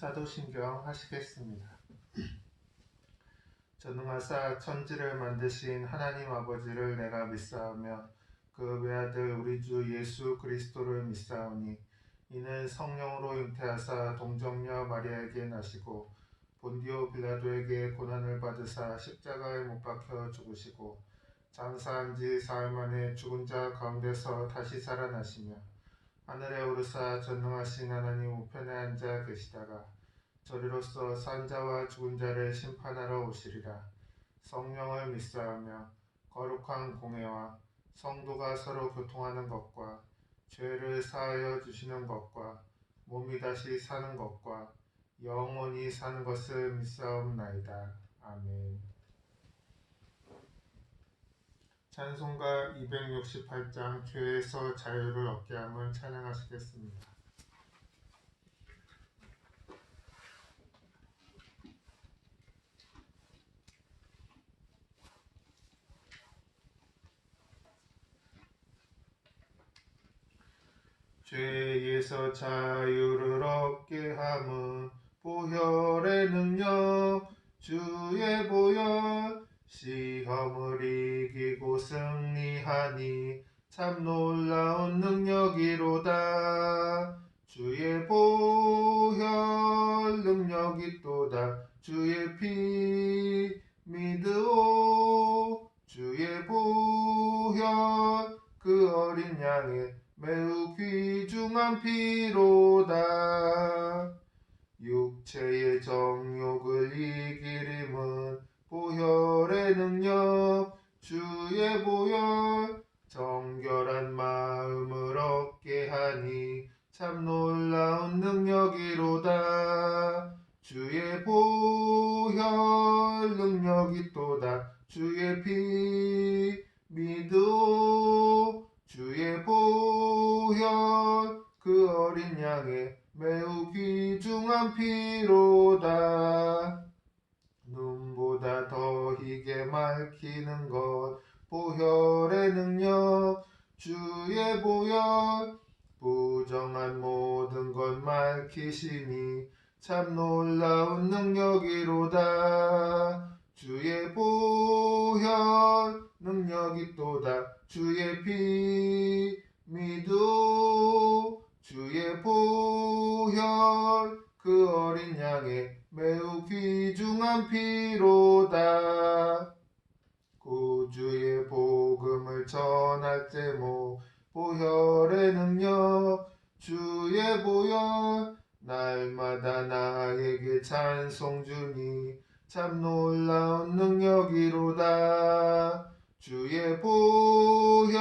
사도신경 하시겠습니다. 전능하사 천지를 만드신 하나님 아버지를 내가 믿사오며 그 외아들 우리 주 예수 그리스도를 믿사오니 이는 성령으로 잉태하사 동정녀 마리아에게 나시고 본디오 빌라도에게 고난을 받으사 십자가에 못 박혀 죽으시고 장사한 지 사흘 만에 죽은 자 가운데서 다시 살아나시며 하늘에 오르사 전능하신 하나님 우편에 앉아 계시다가 저리로서 산 자와 죽은 자를 심판하러 오시리라. 성령을 믿사오며 거룩한 공회와 성도가 서로 교통하는 것과 죄를 사하여 주시는 것과 몸이 다시 사는 것과 영원히 사는 것을 믿사옵나이다. 아멘. 찬송가 268장 죄에서 자유를 얻게 함을 찬양하시겠습니다. 죄에서 자유를 얻게 함은 보혈의 능력 주의 보혈 시험을 이기고 승리하니 참 놀라운 능력이로다. 주의 보혈 능력이 또다. 주의 피 믿으오. 주의 보혈 그 어린 양의 매우 귀중한 피로다. 육체의 정욕을 이기림은 보혈의 능력 주의 보혈 정결한 마음을 얻게 하니 참 놀라운 능력이로다. 주의 보혈 능력이 또다. 주의 피 믿으오. 주의 보혈 그 어린 양의 매우 귀중한 피로다. 눈보다 더 희게 맑히는 것 보혈의 능력 주의 보혈 부정한 모든 것 맑히시니 참 놀라운 능력이로다. 주의 보혈 능력이 또다. 주의 피 믿으오. 주의 보혈 그 어린 양의 매우 귀중한 피로다. 구주의 복음을 전할 제목 보혈의 능력 주의 보혈 날마다 나에게 찬송 주니 참 놀라운 능력이로다. 주의 보혈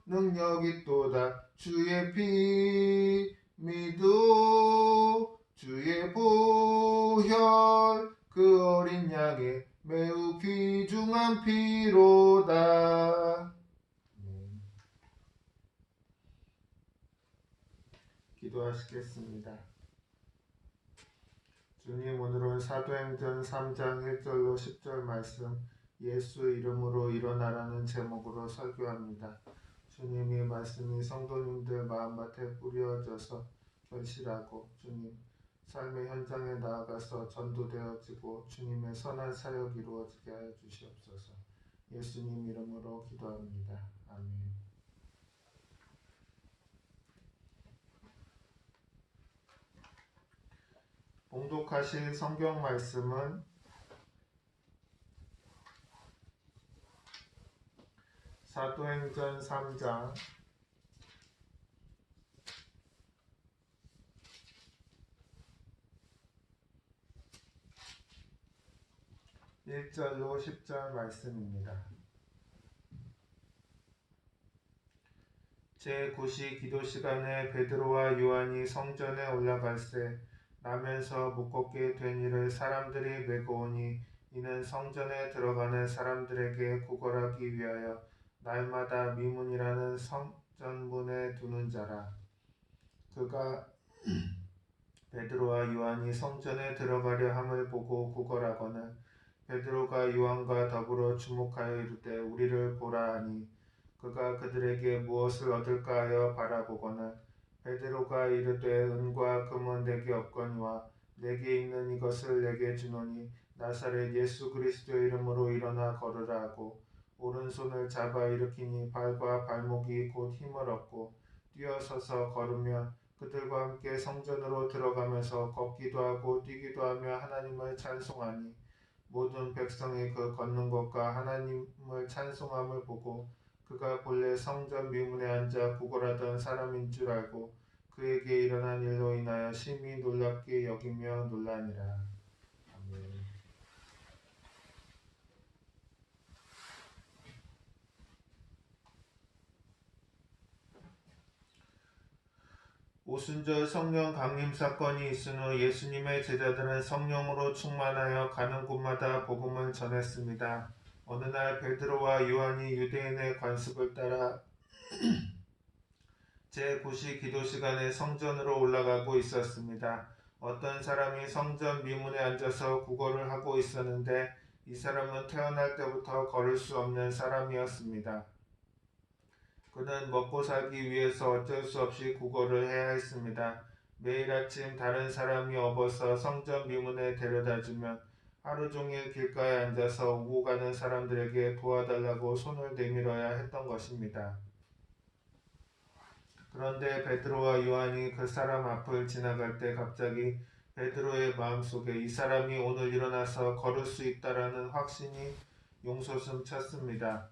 능력이 또다. 주의 피 믿으오. 주의 보혈 그 어린 양의 매우 귀중한 피로다. 기도하시겠습니다. 주님, 오늘은 사도행전 3장 1절로 10절 말씀 예수 이름으로 일어나라는 제목으로 설교합니다. 주님이 말씀이 성도님들 마음밭에 뿌려져서 결실하고 주님 삶의 현장에 나아가서 전도되어지고 주님의 선한 사역 이루어지게 하여 주시옵소서. 예수님 이름으로 기도합니다. 아멘. 봉독하실 성경 말씀은 사도행전 3장 1절로 10절 말씀입니다. 제9시 기도 시간에 베드로와 요한이 성전에 올라갈새 나면서 묶었게 된 이를 사람들이 메고 오니 이는 성전에 들어가는 사람들에게 구걸하기 위하여 날마다 미문이라는 성전문에 두는 자라. 그가 베드로와 요한이 성전에 들어가려 함을 보고 구걸하거늘 베드로가 요한과 더불어 주목하여 이르되 우리를 보라 하니 그가 그들에게 무엇을 얻을까 하여 바라보거늘 베드로가 이르되 은과 금은 내게 없거니와 내게 있는 이것을 내게 주노니 나사렛 예수 그리스도의 이름으로 일어나 걸으라 하고 오른손을 잡아 일으키니 발과 발목이 곧 힘을 얻고 뛰어서서 걸으며 그들과 함께 성전으로 들어가면서 걷기도 하고 뛰기도 하며 하나님을 찬송하니 모든 백성이 그 걷는 것과 하나님을 찬송함을 보고 그가 본래 성전 미문에 앉아 구걸하던 사람인 줄 알고 그에게 일어난 일로 인하여 심히 놀랍게 여기며 놀라니라. 아멘. 오순절 성령 강림 사건이 있은 후 예수님의 제자들은 성령으로 충만하여 가는 곳마다 복음을 전했습니다. 어느 날 베드로와 요한이 유대인의 관습을 따라 제9시 기도 시간에 성전으로 올라가고 있었습니다. 어떤 사람이 성전 미문에 앉아서 구걸을 하고 있었는데 이 사람은 태어날 때부터 걸을 수 없는 사람이었습니다. 그는 먹고 살기 위해서 어쩔 수 없이 구걸을 해야 했습니다. 매일 아침 다른 사람이 업어서 성전 미문에 데려다주면 하루 종일 길가에 앉아서 오고 가는 사람들에게 도와달라고 손을 내밀어야 했던 것입니다. 그런데 베드로와 요한이 그 사람 앞을 지나갈 때 갑자기 베드로의 마음속에 이 사람이 오늘 일어나서 걸을 수 있다라는 확신이 용솟음 쳤습니다.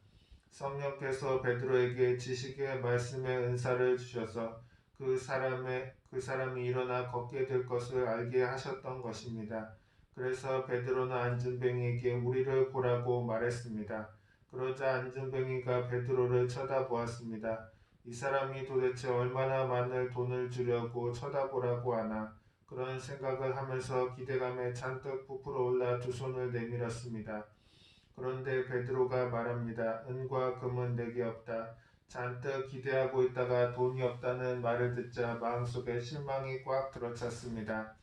성령께서 베드로에게 지식의 말씀의 은사를 주셔서 그 사람이 일어나 걷게 될 것을 알게 하셨던 것입니다. 그래서 베드로는 안진뱅이에게 우리를 보라고 말했습니다. 그러자 안진뱅이가 베드로를 쳐다보았습니다. 이 사람이 도대체 얼마나 많은 돈을 주려고 쳐다보라고 하나 그런 생각을 하면서 기대감에 잔뜩 부풀어 올라 두 손을 내밀었습니다. 그런데 베드로가 말합니다. 은과 금은 내게 없다. 잔뜩 기대하고 있다가 돈이 없다는 말을 듣자 마음속에 실망이 꽉 들어찼습니다.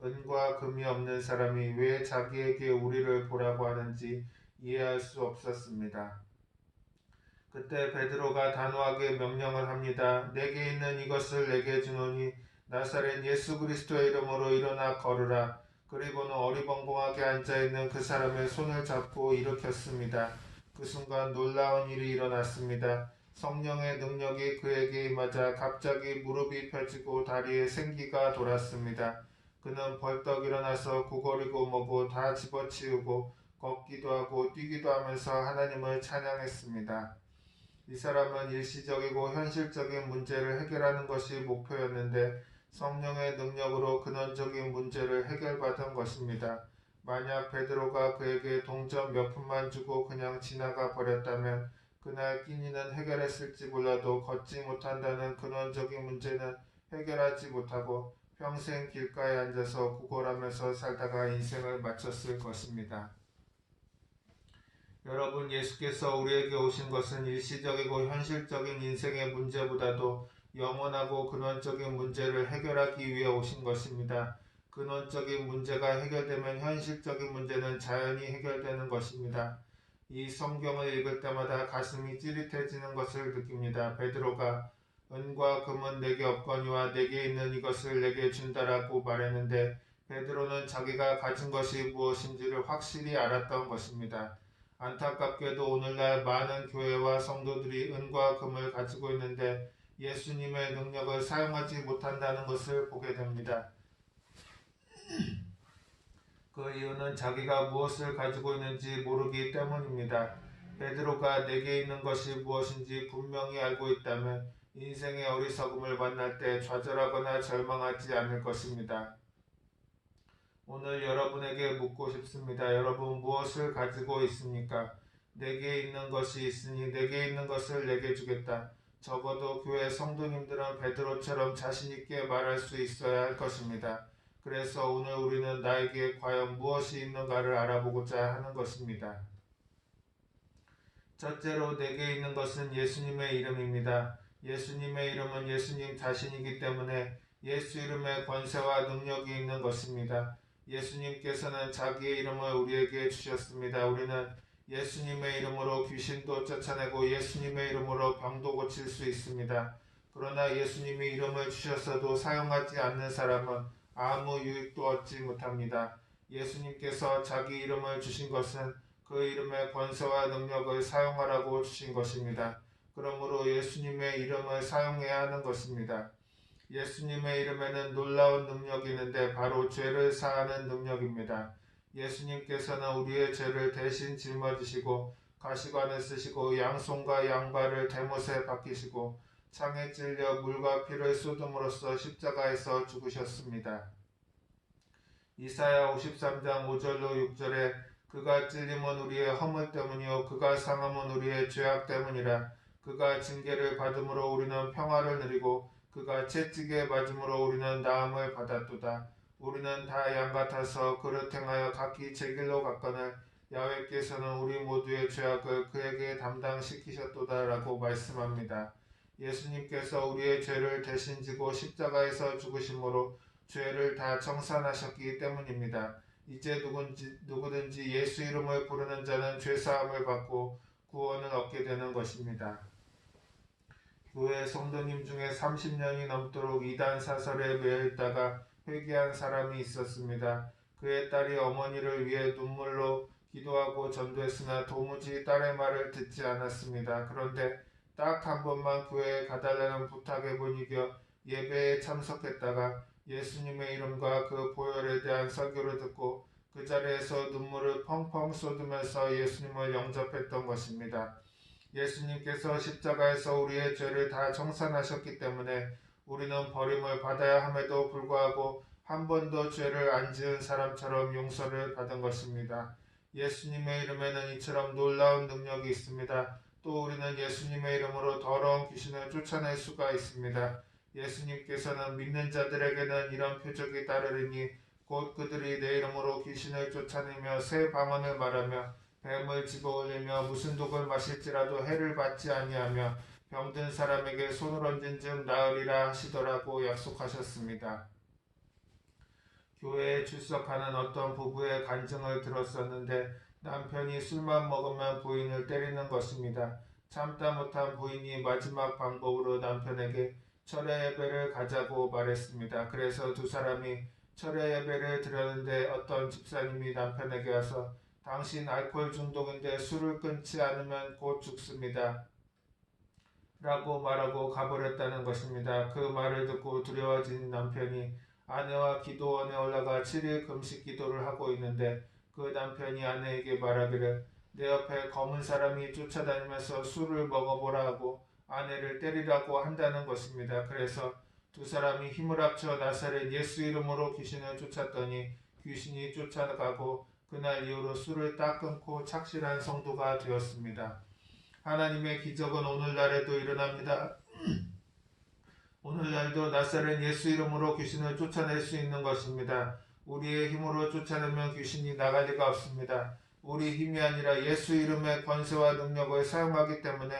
은과 금이 없는 사람이 왜 자기에게 우리를 보라고 하는지 이해할 수 없었습니다. 그때 베드로가 단호하게 명령을 합니다. 내게 있는 이것을 내게 주노니 나사렛 예수 그리스도의 이름으로 일어나 걸으라. 그리고는 어리벙벙하게 앉아있는 그 사람의 손을 잡고 일으켰습니다. 그 순간 놀라운 일이 일어났습니다. 성령의 능력이 그에게 임하자 갑자기 무릎이 펴지고 다리에 생기가 돌았습니다. 그는 벌떡 일어나서 구거리고 뭐고 다 집어치우고 걷기도 하고 뛰기도 하면서 하나님을 찬양했습니다. 이 사람은 일시적이고 현실적인 문제를 해결하는 것이 목표였는데 성령의 능력으로 근원적인 문제를 해결받은 것입니다. 만약 베드로가 그에게 동전 몇 푼만 주고 그냥 지나가 버렸다면 그날 끼니는 해결했을지 몰라도 걷지 못한다는 근원적인 문제는 해결하지 못하고 평생 길가에 앉아서 구걸하면서 살다가 인생을 마쳤을 것입니다. 여러분, 예수께서 우리에게 오신 것은 일시적이고 현실적인 인생의 문제보다도 영원하고 근원적인 문제를 해결하기 위해 오신 것입니다. 근원적인 문제가 해결되면 현실적인 문제는 자연히 해결되는 것입니다. 이 성경을 읽을 때마다 가슴이 찌릿해지는 것을 느낍니다. 베드로가 은과 금은 내게 없거니와 내게 있는 이것을 내게 준다라고 말했는데 베드로는 자기가 가진 것이 무엇인지를 확실히 알았던 것입니다. 안타깝게도 오늘날 많은 교회와 성도들이 은과 금을 가지고 있는데 예수님의 능력을 사용하지 못한다는 것을 보게 됩니다. 그 이유는 자기가 무엇을 가지고 있는지 모르기 때문입니다. 베드로가 내게 있는 것이 무엇인지 분명히 알고 있다면 인생의 어리석음을 만날 때 좌절하거나 절망하지 않을 것입니다. 오늘 여러분에게 묻고 싶습니다. 여러분 무엇을 가지고 있습니까? 내게 있는 것이 있으니 내게 있는 것을 내게 주겠다. 적어도 교회 성도님들은 베드로처럼 자신있게 말할 수 있어야 할 것입니다. 그래서 오늘 우리는 나에게 과연 무엇이 있는가를 알아보고자 하는 것입니다. 첫째로 내게 있는 것은 예수님의 이름입니다. 예수님의 이름은 예수님 자신이기 때문에 예수 이름에 권세와 능력이 있는 것입니다. 예수님께서는 자기의 이름을 우리에게 주셨습니다. 우리는 예수님의 이름으로 귀신도 쫓아내고 예수님의 이름으로 병도 고칠 수 있습니다. 그러나 예수님이 이름을 주셨어도 사용하지 않는 사람은 아무 유익도 얻지 못합니다. 예수님께서 자기 이름을 주신 것은 그 이름의 권세와 능력을 사용하라고 주신 것입니다. 그러므로 예수님의 이름을 사용해야 하는 것입니다. 예수님의 이름에는 놀라운 능력이 있는데 바로 죄를 사하는 능력입니다. 예수님께서는 우리의 죄를 대신 짊어지시고 가시관을 쓰시고 양손과 양발을 대못에 박히시고 창에 찔려 물과 피를 쏟음으로써 십자가에서 죽으셨습니다. 이사야 53장 5절로 6절에 그가 찔림은 우리의 허물 때문이요 그가 상함은 우리의 죄악 때문이라. 그가 징계를 받음으로 우리는 평화를 누리고 그가 채찍에 맞음으로 우리는 나음을 받았도다. 우리는 다 양같아서 그릇 행하여 각기 제 길로 갔거늘 야훼께서는 우리 모두의 죄악을 그에게 담당시키셨도다 라고 말씀합니다. 예수님께서 우리의 죄를 대신 지고 십자가에서 죽으심으로 죄를 다 청산하셨기 때문입니다. 이제 누구든지 예수 이름을 부르는 자는 죄사함을 받고 구원을 얻게 되는 것입니다. 교회 성도님 중에 30년이 넘도록 이단 사설에 매여 있다가 회개한 사람이 있었습니다. 그의 딸이 어머니를 위해 눈물로 기도하고 전도했으나 도무지 딸의 말을 듣지 않았습니다. 그런데 딱 한 번만 교회에 가달라는 부탁에 못 이겨 예배에 참석했다가 예수님의 이름과 그 보혈에 대한 설교를 듣고 그 자리에서 눈물을 펑펑 쏟으면서 예수님을 영접했던 것입니다. 예수님께서 십자가에서 우리의 죄를 다 청산하셨기 때문에 우리는 버림을 받아야 함에도 불구하고 한 번도 죄를 안 지은 사람처럼 용서를 받은 것입니다. 예수님의 이름에는 이처럼 놀라운 능력이 있습니다. 또 우리는 예수님의 이름으로 더러운 귀신을 쫓아낼 수가 있습니다. 예수님께서는 믿는 자들에게는 이런 표적이 따르리니 곧 그들이 내 이름으로 귀신을 쫓아내며 새 방언을 말하며 뱀을 집어올리며 무슨 독을 마실지라도 해를 받지 아니하며 병든 사람에게 손을 얹은 즉 나으리라 하시더라고 약속하셨습니다. 교회에 출석하는 어떤 부부의 간증을 들었었는데 남편이 술만 먹으면 부인을 때리는 것입니다. 참다 못한 부인이 마지막 방법으로 남편에게 철회 예배를 가자고 말했습니다. 그래서 두 사람이 철회 예배를 드렸는데 어떤 집사님이 남편에게 와서 당신 알코올 중독인데 술을 끊지 않으면 곧 죽습니다. 라고 말하고 가버렸다는 것입니다. 그 말을 듣고 두려워진 남편이 아내와 기도원에 올라가 7일 금식 기도를 하고 있는데 그 남편이 아내에게 말하기를 내 옆에 검은 사람이 쫓아다니면서 술을 먹어보라 하고 아내를 때리라고 한다는 것입니다. 그래서 두 사람이 힘을 합쳐 나사렛 예수 이름으로 귀신을 쫓았더니 귀신이 쫓아가고 그날 이후로 술을 딱 끊고 착실한 성도가 되었습니다. 하나님의 기적은 오늘날에도 일어납니다. 오늘날도 나사렛 예수 이름으로 귀신을 쫓아낼 수 있는 것입니다. 우리의 힘으로 쫓아내면 귀신이 나갈 리가 없습니다. 우리 힘이 아니라 예수 이름의 권세와 능력을 사용하기 때문에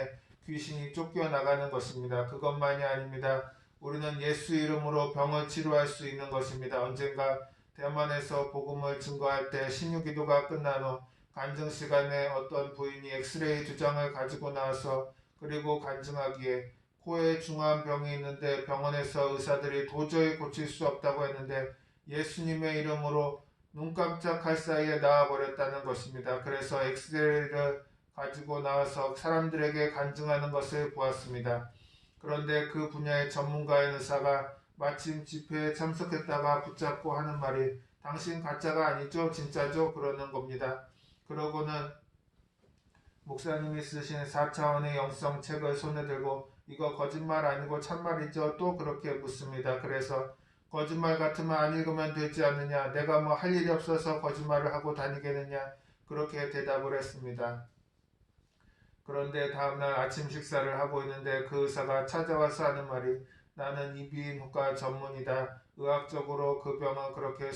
귀신이 쫓겨나가는 것입니다. 그것만이 아닙니다. 우리는 예수 이름으로 병을 치료할 수 있는 것입니다. 언젠가 대만에서 복음을 증거할 때 신유기도가 끝난 후 간증 시간에 어떤 부인이 엑스레이 2장을 가지고 나와서 그리고 간증하기에 코에 중한 병이 있는데 병원에서 의사들이 도저히 고칠 수 없다고 했는데 예수님의 이름으로 눈 깜짝할 사이에 나와버렸다는 것입니다. 그래서 엑스레이를 가지고 나와서 사람들에게 간증하는 것을 보았습니다. 그런데 그 분야의 전문가인 의사가 마침 집회에 참석했다가 붙잡고 하는 말이 당신 가짜가 아니죠? 진짜죠? 그러는 겁니다. 그러고는 목사님이 쓰신 4차원의 영성 책을 손에 들고 이거 거짓말 아니고 참말이죠? 또 그렇게 묻습니다. 그래서 거짓말 같으면 안 읽으면 되지 않느냐? 내가 뭐 할 일이 없어서 거짓말을 하고 다니겠느냐? 그렇게 대답을 했습니다. 그런데 다음날 아침 식사를 하고 있는데 그 의사가 찾아와서 하는 말이 나는 이비인후과 전문이다. 의학적으로 그 병은 그렇게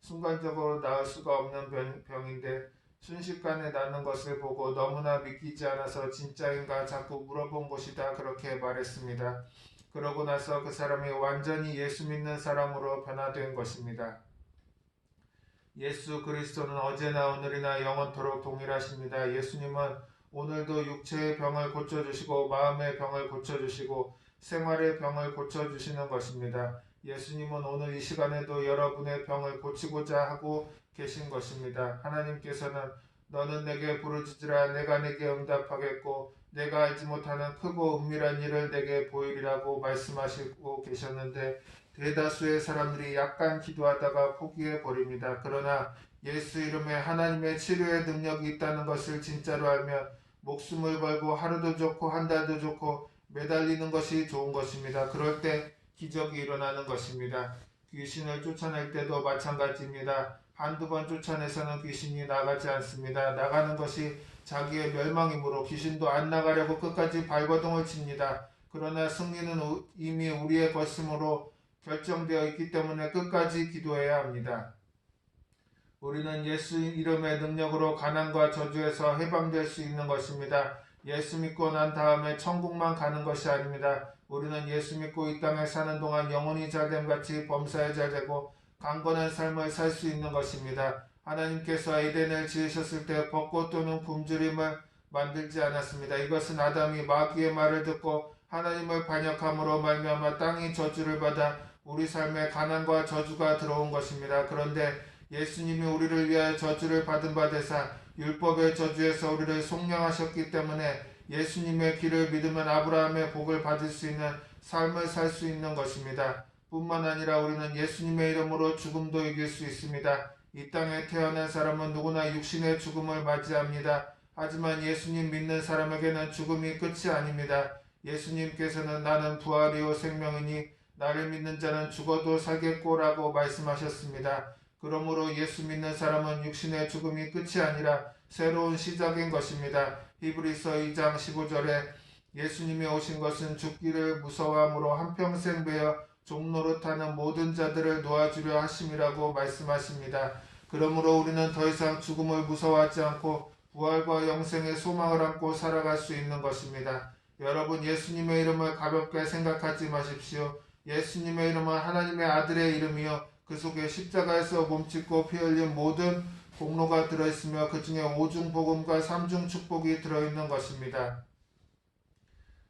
순간적으로 나을 수가 없는 병인데 순식간에 낫는 것을 보고 너무나 믿기지 않아서 진짜인가 자꾸 물어본 것이다. 그렇게 말했습니다. 그러고 나서 그 사람이 완전히 예수 믿는 사람으로 변화된 것입니다. 예수 그리스도는 어제나 오늘이나 영원토록 동일하십니다. 예수님은 오늘도 육체의 병을 고쳐주시고 마음의 병을 고쳐주시고 생활의 병을 고쳐주시는 것입니다. 예수님은 오늘 이 시간에도 여러분의 병을 고치고자 하고 계신 것입니다. 하나님께서는 너는 내게 부르짖으라 내가 내게 응답하겠고 내가 알지 못하는 크고 은밀한 일을 내게 보이리라고 말씀하시고 계셨는데 대다수의 사람들이 약간 기도하다가 포기해 버립니다. 그러나 예수 이름에 하나님의 치료의 능력이 있다는 것을 진짜로 알면 목숨을 걸고 하루도 좋고 한 달도 좋고 매달리는 것이 좋은 것입니다. 그럴 때 기적이 일어나는 것입니다. 귀신을 쫓아낼 때도 마찬가지입니다. 한두 번 쫓아내서는 귀신이 나가지 않습니다. 나가는 것이 자기의 멸망이므로 귀신도 안 나가려고 끝까지 발버둥을 칩니다. 그러나 승리는 이미 우리의 것이므로 결정되어 있기 때문에 끝까지 기도해야 합니다. 우리는 예수 이름의 능력으로 가난과 저주에서 해방될 수 있는 것입니다. 예수 믿고 난 다음에 천국만 가는 것이 아닙니다. 우리는 예수 믿고 이 땅에 사는 동안 영혼이 잘됨같이 범사에 잘되고 강건한 삶을 살 수 있는 것입니다. 하나님께서 에덴을 지으셨을 때 벚꽃 또는 굶주림을 만들지 않았습니다. 이것은 아담이 마귀의 말을 듣고 하나님을 반역함으로 말미암아 땅이 저주를 받아 우리 삶에 가난과 저주가 들어온 것입니다. 그런데 예수님이 우리를 위하여 저주를 받은 바 되사 율법의 저주에서 우리를 속량하셨기 때문에 예수님의 길을 믿으면 아브라함의 복을 받을 수 있는 삶을 살 수 있는 것입니다. 뿐만 아니라 우리는 예수님의 이름으로 죽음도 이길 수 있습니다. 이 땅에 태어난 사람은 누구나 육신의 죽음을 맞이합니다. 하지만 예수님 믿는 사람에게는 죽음이 끝이 아닙니다. 예수님께서는 나는 부활이요 생명이니 나를 믿는 자는 죽어도 살겠고라고 말씀하셨습니다. 그러므로 예수 믿는 사람은 육신의 죽음이 끝이 아니라 새로운 시작인 것입니다. 히브리서 2장 15절에 예수님이 오신 것은 죽기를 무서워함으로 한평생 베어 종노릇하는 모든 자들을 놓아주려 하심이라고 말씀하십니다. 그러므로 우리는 더 이상 죽음을 무서워하지 않고 부활과 영생의 소망을 안고 살아갈 수 있는 것입니다. 여러분 예수님의 이름을 가볍게 생각하지 마십시오. 예수님의 이름은 하나님의 아들의 이름이요 그 속에 십자가에서 몸짓고 피 흘린 모든 공로가 들어있으며 그 중에 오중 복음과 삼중 축복이 들어있는 것입니다.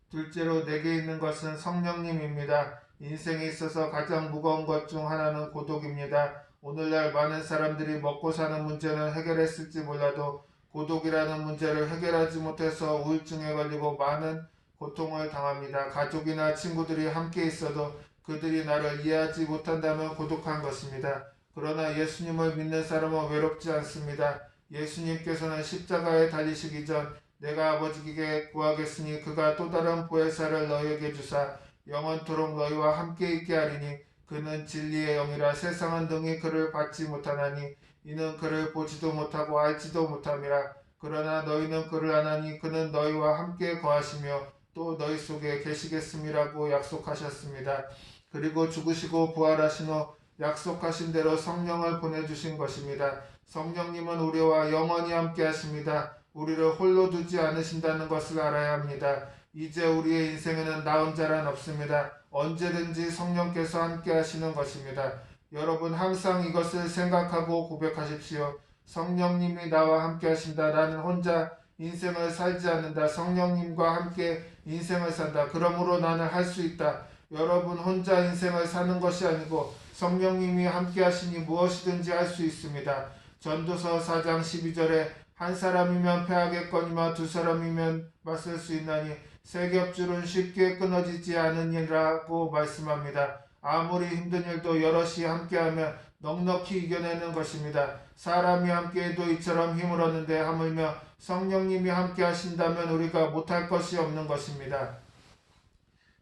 둘째로 내게 있는 것은 성령님입니다. 인생에 있어서 가장 무거운 것 중 하나는 고독입니다. 오늘날 많은 사람들이 먹고 사는 문제는 해결했을지 몰라도 고독이라는 문제를 해결하지 못해서 우울증에 걸리고 많은 고통을 당합니다. 가족이나 친구들이 함께 있어도 그들이 나를 이해하지 못한다면 고독한 것입니다. 그러나 예수님을 믿는 사람은 외롭지 않습니다. 예수님께서는 십자가에 달리시기 전 내가 아버지께 구하겠으니 그가 또 다른 보혜사를 너희에게 주사 영원토록 너희와 함께 있게 하리니 그는 진리의 영이라 세상은 능히 그를 받지 못하나니 이는 그를 보지도 못하고 알지도 못함이라. 그러나 너희는 그를 아나니 그는 너희와 함께 거하시며 또 너희 속에 계시겠음이라고 약속하셨습니다. 그리고 죽으시고 부활하신 후 약속하신 대로 성령을 보내주신 것입니다. 성령님은 우리와 영원히 함께 하십니다. 우리를 홀로 두지 않으신다는 것을 알아야 합니다. 이제 우리의 인생에는 나 혼자란 없습니다. 언제든지 성령께서 함께 하시는 것입니다. 여러분 항상 이것을 생각하고 고백하십시오. 성령님이 나와 함께 하신다. 나는 혼자 인생을 살지 않는다. 성령님과 함께 인생을 산다. 그러므로 나는 할 수 있다. 여러분 혼자 인생을 사는 것이 아니고 성령님이 함께 하시니 무엇이든지 할 수 있습니다. 전도서 4장 12절에 한 사람이면 패하겠거니와 두 사람이면 맞설 수 있나니 세 겹줄은 쉽게 끊어지지 않으니라고 말씀합니다. 아무리 힘든 일도 여럿이 함께하면 넉넉히 이겨내는 것입니다. 사람이 함께해도 이처럼 힘을 얻는데 하물며 성령님이 함께 하신다면 우리가 못할 것이 없는 것입니다.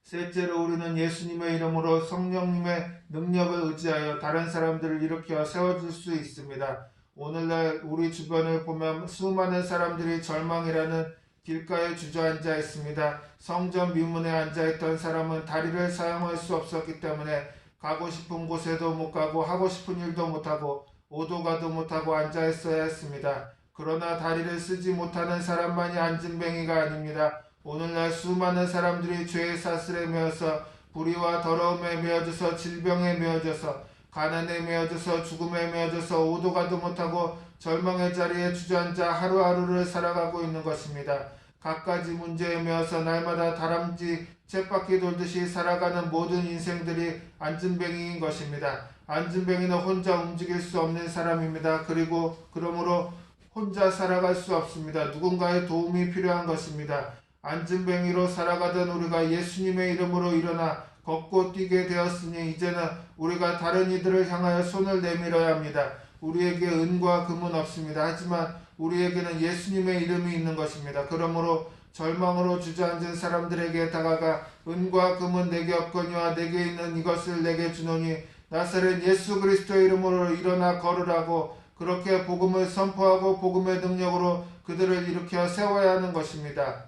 셋째로 우리는 예수님의 이름으로 성령님의 능력을 의지하여 다른 사람들을 일으켜 세워줄 수 있습니다. 오늘날 우리 주변을 보면 수많은 사람들이 절망이라는 길가에 주저앉아 있습니다. 성전 미문에 앉아있던 사람은 다리를 사용할 수 없었기 때문에 가고 싶은 곳에도 못 가고 하고 싶은 일도 못하고 오도 가도 못하고 앉아있어야 했습니다. 그러나 다리를 쓰지 못하는 사람만이 앉은뱅이가 아닙니다. 오늘날 수많은 사람들이 죄의 사슬에 매어서 불의와 더러움에 매어져서 질병에 매어져서 가난에 매어져서 죽음에 매어져서 오도 가도 못하고 절망의 자리에 주저앉아 하루하루를 살아가고 있는 것입니다. 갖가지 문제에 매어서 날마다 다람쥐 쳇바퀴 돌듯이 살아가는 모든 인생들이 안진뱅이인 것입니다. 안진뱅이는 혼자 움직일 수 없는 사람입니다. 그러므로 혼자 살아갈 수 없습니다. 누군가의 도움이 필요한 것입니다. 안진뱅이로 살아가던 우리가 예수님의 이름으로 일어나 걷고 뛰게 되었으니 이제는 우리가 다른 이들을 향하여 손을 내밀어야 합니다. 우리에게 은과 금은 없습니다. 하지만 우리에게는 예수님의 이름이 있는 것입니다. 그러므로 절망으로 주저앉은 사람들에게 다가가 은과 금은 내게 없거니와 내게 있는 이것을 내게 주노니 나사렛 예수 그리스도의 이름으로 일어나 걸으라고 그렇게 복음을 선포하고 복음의 능력으로 그들을 일으켜 세워야 하는 것입니다.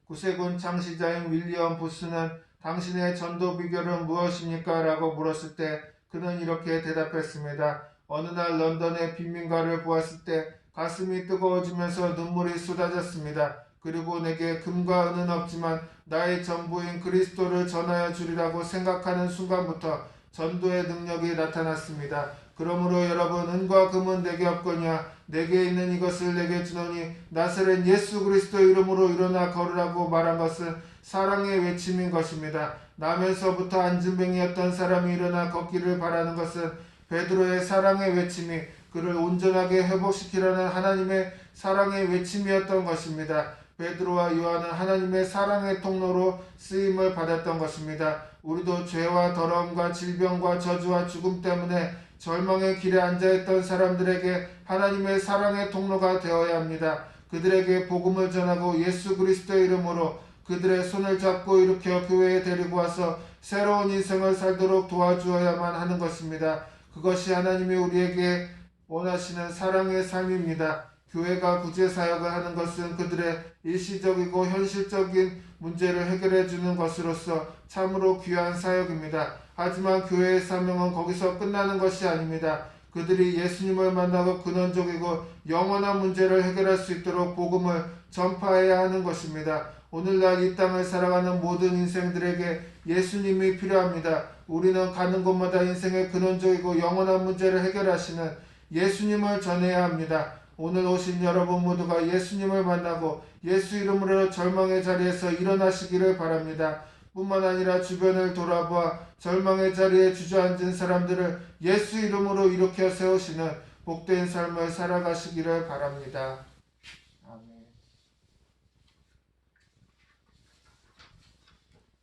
구세군 창시자인 윌리엄 부스는 당신의 전도 비결은 무엇입니까? 라고 물었을 때 그는 이렇게 대답했습니다. 어느 날 런던의 빈민가를 보았을 때 가슴이 뜨거워지면서 눈물이 쏟아졌습니다. 그리고 내게 금과 은은 없지만 나의 전부인 그리스도를 전하여 주리라고 생각하는 순간부터 전도의 능력이 나타났습니다. 그러므로 여러분, 은과 금은 내게 없거니와 내게 있는 이것을 내게 주노니 나사렛 예수 그리스도 이름으로 일어나 걸으라고 말한 것은 사랑의 외침인 것입니다. 나면서부터 안진뱅이였던 사람이 일어나 걷기를 바라는 것은 베드로의 사랑의 외침이 그를 온전하게 회복시키라는 하나님의 사랑의 외침이었던 것입니다. 베드로와 요한은 하나님의 사랑의 통로로 쓰임을 받았던 것입니다. 우리도 죄와 더러움과 질병과 저주와 죽음 때문에 절망의 길에 앉아있던 사람들에게 하나님의 사랑의 통로가 되어야 합니다. 그들에게 복음을 전하고 예수 그리스도의 이름으로 그들의 손을 잡고 일으켜 교회에 데리고 와서 새로운 인생을 살도록 도와주어야만 하는 것입니다. 그것이 하나님이 우리에게 원하시는 사랑의 삶입니다. 교회가 구제사역을 하는 것은 그들의 일시적이고 현실적인 문제를 해결해 주는 것으로서 참으로 귀한 사역입니다. 하지만 교회의 사명은 거기서 끝나는 것이 아닙니다. 그들이 예수님을 만나고 근원적이고 영원한 문제를 해결할 수 있도록 복음을 전파해야 하는 것입니다. 오늘날 이 땅을 살아가는 모든 인생들에게 예수님이 필요합니다. 우리는 가는 곳마다 인생의 근원적이고 영원한 문제를 해결하시는 예수님을 전해야 합니다. 오늘 오신 여러분 모두가 예수님을 만나고 예수 이름으로 절망의 자리에서 일어나시기를 바랍니다. 뿐만 아니라 주변을 돌아보아 절망의 자리에 주저앉은 사람들을 예수 이름으로 일으켜 세우시는 복된 삶을 살아가시기를 바랍니다. 아멘.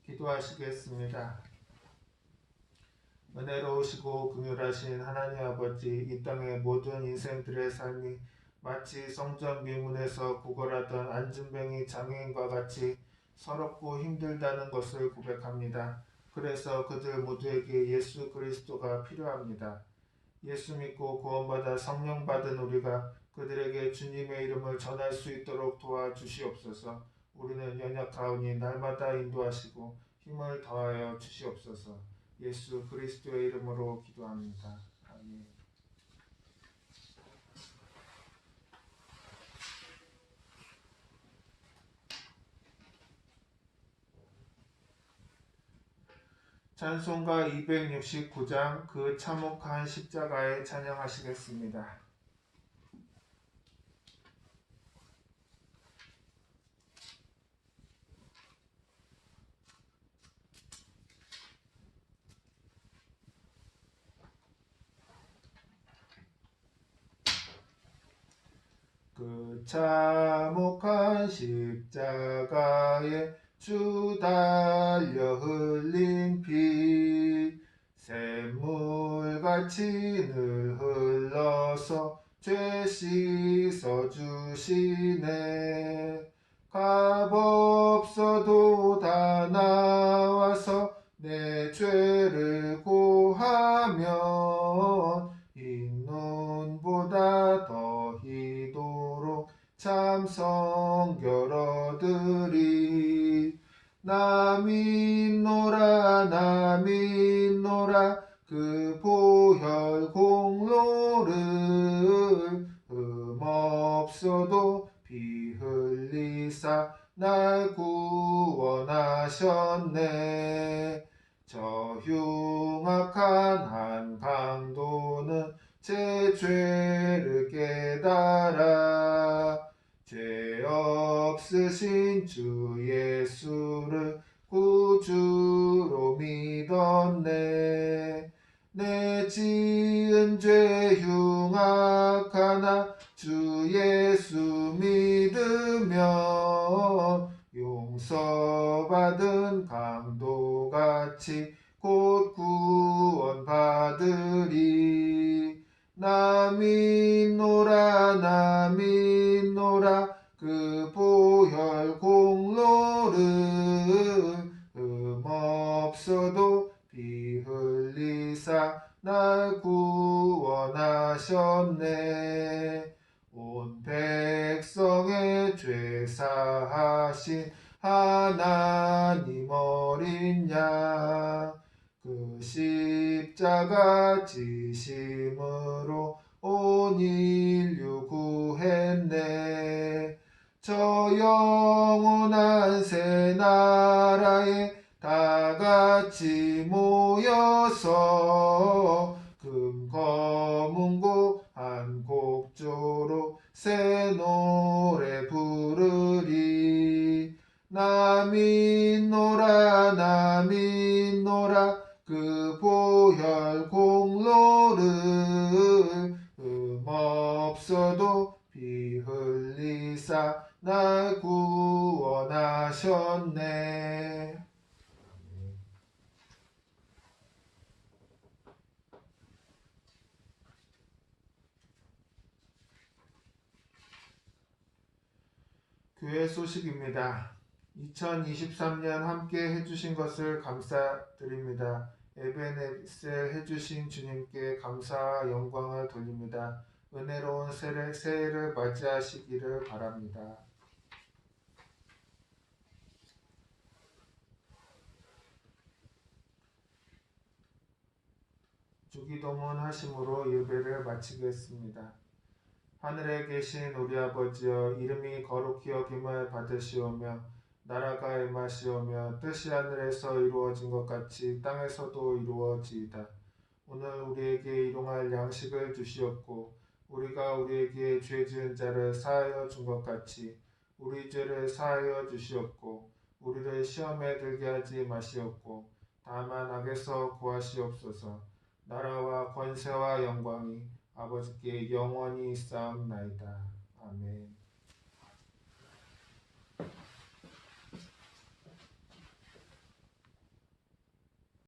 기도하시겠습니다. 은혜로우시고 긍휼하신 하나님 아버지, 이 땅의 모든 인생들의 삶이 마치 성전 미문에서 구걸하던 안진뱅이 장애인과 같이 서럽고 힘들다는 것을 고백합니다. 그래서 그들 모두에게 예수 그리스도가 필요합니다. 예수 믿고 구원받아 성령 받은 우리가 그들에게 주님의 이름을 전할 수 있도록 도와주시옵소서. 우리는 연약하오니 날마다 인도하시고 힘을 더하여 주시옵소서. 예수 그리스도의 이름으로 기도합니다. 아멘. 찬송가 269장 그 참혹한 십자가에 찬양하시겠습니다. 그 참혹한 십자가에 주 달려 흘린 피 샘물같이 늘 흘러서 죄 씻어주시네. 값없어도 다 나와서 내 죄를 고하면 흰 눈보다 더 희도록 참 성결 얻으리. 나 믿노라 그 보혈 공로를 흠없어도 피 흘리사 날 구원하셨네. 저 흉악한 한 강도는 제 죄를 깨달아 죄 없으신 주 예수를 구주로 믿었네. 내 지은 죄 흉악하나 주 예수 믿으면 용서받은 강도같이 곧 구원받으리. 나 믿노라 그 보혈 공로를 흠없어도 피 흘리사 날 구원하셨네. 온 백성의 죄 사하신 하나님 어린 양, 그 십자가 지심으로 온 인류 구했네. 저 영원한 새 나라에 다 같이 모여서 금 검은고 한 곡조로 새 노래 부르리. 나 믿노라 그 보혈 공로를 흠없어도 피 흘리사 날 구원하셨네. 교회 소식입니다. 2023년 함께 해주신 것을 감사드립니다. 에베네셀 해주신 주님께 감사와 영광을 돌립니다. 은혜로운 새해를 맞이하시기를 바랍니다. 주기도문 하심으로 예배를 마치겠습니다. 하늘에 계신 우리 아버지여, 이름이 거룩히 여김을 받으시오며 나라가 임하시오며 뜻이 하늘에서 이루어진 것 같이 땅에서도 이루어지이다. 오늘 우리에게 일용할 양식을 주시옵고 우리가 우리에게 죄 지은 자를 사하여 준 것 같이 우리 죄를 사하여 주시옵고 우리를 시험에 들게 하지 마시옵고 다만 악에서 구하시옵소서. 나라와 권세와 영광이 아버지께 영원히 있사옵나이다. 아멘.